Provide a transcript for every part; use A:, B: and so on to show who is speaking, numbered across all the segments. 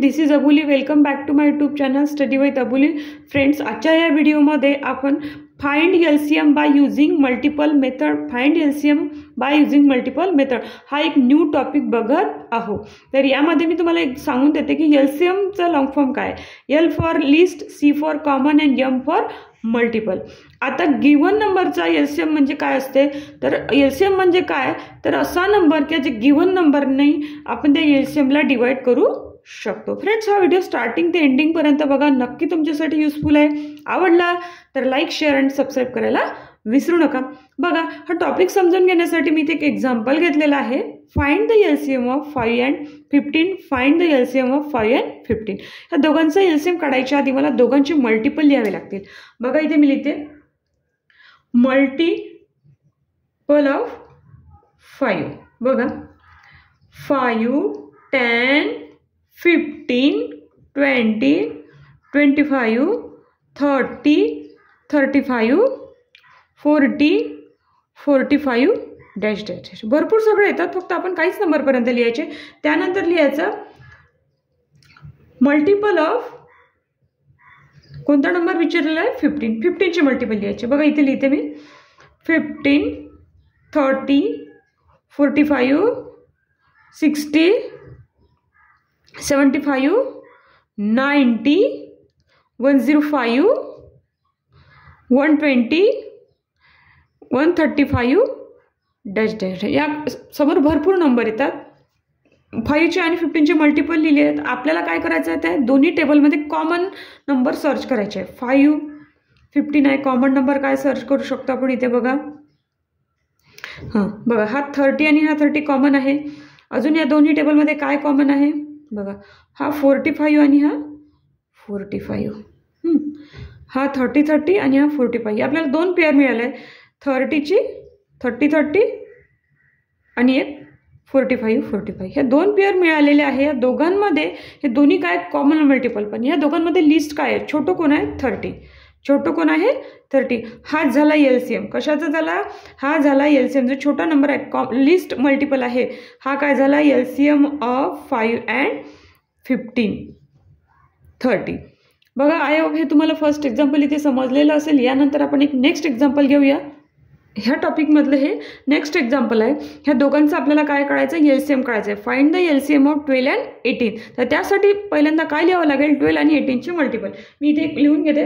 A: This is Abuli. Welcome back to my YouTube channel study with Abuli. Friends, आजच्या या व्हिडिओमध्ये आपण find LCM by using multiple method हा एक न्यू टॉपिक बघत आहोत. तर यामध्ये मी तुम्हाला एक सांगून देते की एलसीएमचा लॉंग फॉर्म काय. L for list, C for common and M for multiple. आता गिवन नंबरचा एलसीएम म्हणजे काय असते, तर एलसीएम म्हणजे काय, तर असा नंबर की जे गिवन नंबरने आपण त्या एलसीएमला डिवाइड करू शकतो. फ्रेंड्स, हा व्हिडिओ स्टार्टिंग ते एंडिंग पर्यंत बघा, नक्की तुमच्यासाठी युजफुल आहे. आवडला तर लाईक, शेअर अँड सबस्क्राईब करायला विसरू नका. बघा, हा टॉपिक समजून घेण्यासाठी मी इथे एक एक्झाम्पल घेतलेला आहे. Find the LCM of 5 and 15. Find the LCM of 5 and 15. ह्या दोघांचा एलसीएम काढायच्या आधी मला दोघांचे मल्टिपल लिहावे लागतील. बघा, इथे मी लिहिते मल्टिपल ऑफ 5. बघा, 5, 10, 15, 20, 25, 30, 35, 40, 45 डॅश डॅश. भरपूर सगळे येतात, फक्त आपण काहीच नंबरपर्यंत लिहायचे. त्यानंतर लिहायचं मल्टिपल ऑफ कोणता नंबर विचारलेला आहे, 15. 15चे मल्टिपल लिहायचे. बघा, इथे लिहिते मी 15, 30, 45, 60, 75, 90, 105, 120, 135 डॅश डॅश. या समोर भरपूर नंबर येतात. 5चे आणि 15चे मल्टिपल लिहिले आहेत. आपल्याला काय करायचं आहे, त्या दोन्ही टेबलमध्ये कॉमन नंबर सर्च करायचे आहे. 5, 15 आहे, कॉमन नंबर काय सर्च करू शकतो आपण इथे. बघा, हां बघा, हा 30 आणि हा 30 कॉमन आहे. अजून या दोन्ही टेबलमध्ये काय कॉमन आहे, बघा, हा 45 आणि हा 45. हा 30 30 आणि हा 45. आपल्याला दोन पेअर मिळाले आहे, 30ची 30 आणि एक 45 45. ह्या दोन पेअर मिळालेले आहे. या दोघांमध्ये हे दोन्ही काय कॉमन मल्टिपल, पण ह्या दोघांमध्ये लिस्ट काय आहे, छोटं कोण आहे 30, छोटं कोण आहे 30. हा झाला एलसीएम. कशाचा झाला, हा झाला एलसीएम. जो छोटा नंबर आहे, लिस्ट मल्टिपल आहे, हा काय झाला एलसीएम ऑफ 5 and 15, 30. बघा, आय होप हे तुम्हाला फर्स्ट एक्झाम्पल इथे समजलेलं असेल. यानंतर आपण एक नेक्स्ट एक्झाम्पल घेऊया. ह्या टॉपिकमधलं हे नेक्स्ट एक्झाम्पल आहे. ह्या दोघांचं आपल्याला काय काढायचं, एलसीएम काढायचं आहे. Find the LCM of 12 and 18. तर त्यासाठी पहिल्यांदा काय लिहावं लागेल, 12 आणि 18चे मल्टिपल. मी इथे एक लिहून घेते,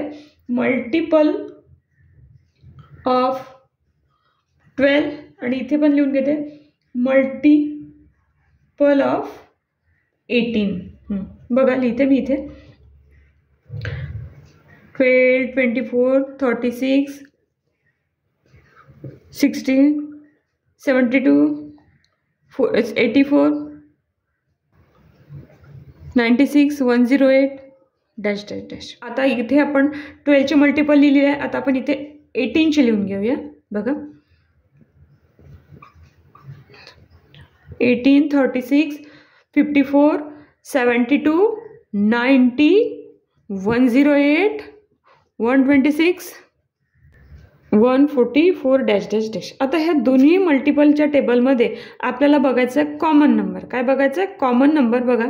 A: मल्टिपल ऑफ 12 आणि इथे पण लिहून घेते मल्टिपल ऑफ 18. बघा, लिहिते मी इथे 12, 24, 36, 60, 72, 84, 96, 108 डॅश डॅश डॅश. आता इथे आपण 12चे मल्टिपल लिहिले आहे. आता आपण इथे 18चे लिहून घेऊया. बघा, 18, 36, 54, 72, 90, 108, 126, 144 डॅश डॅश डॅश. आता ह्या दोन्ही मल्टिपलच्या टेबलमध्ये आपल्याला बघायचं आहे कॉमन नंबर. काय बघायचं आहे, कॉमन नंबर. बघा,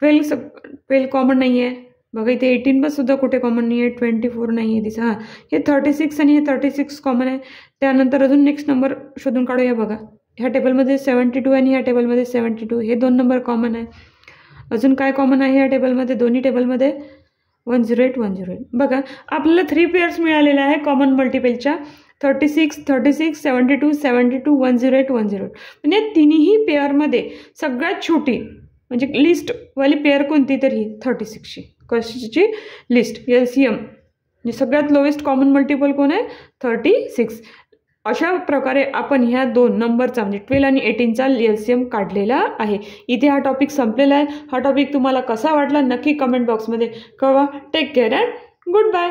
A: 12 कॉमन नाही आहे. बघा, इथे 18 पण सुद्धा कुठे कॉमन नाही आहे, 24 नाही आहे दिसा. हां, हे 36 आणि हे 36 कॉमन आहे. त्यानंतर अजून नेक्स्ट नंबर शोधून काढूया. बघा, ह्या टेबलमध्ये 72 आणि ह्या टेबलमध्ये 72, हे दोन नंबर कॉमन आहे. अजून काय कॉमन आहे ह्या टेबलमध्ये, दोन्ही टेबलमध्ये 108, 108. बघा, आपल्याला 3 पेअर्स मिळालेल्या आहे कॉमन मल्टिपलच्या, 36, 36, 72, 72, 108, 108. म्हणजे तिन्ही पेअरमध्ये सगळ्यात छोटी म्हणजे लिस्टवाली पेअर कोणती, तर ही 36ची. कशाची लिस्ट, एलसीएम म्हणजे सगळ्यात लोएस्ट कॉमन मल्टिपल कोण आहे, 36. अशा प्रकारे आपण ह्या दोन नंबरचा म्हणजे 12 आणि 18चा एलसीएम काढलेला आहे. इथे हा टॉपिक संपलेला आहे. हा टॉपिक तुम्हाला कसा वाटला नक्की कमेंट बॉक्समध्ये कळवा. Take care and good bye.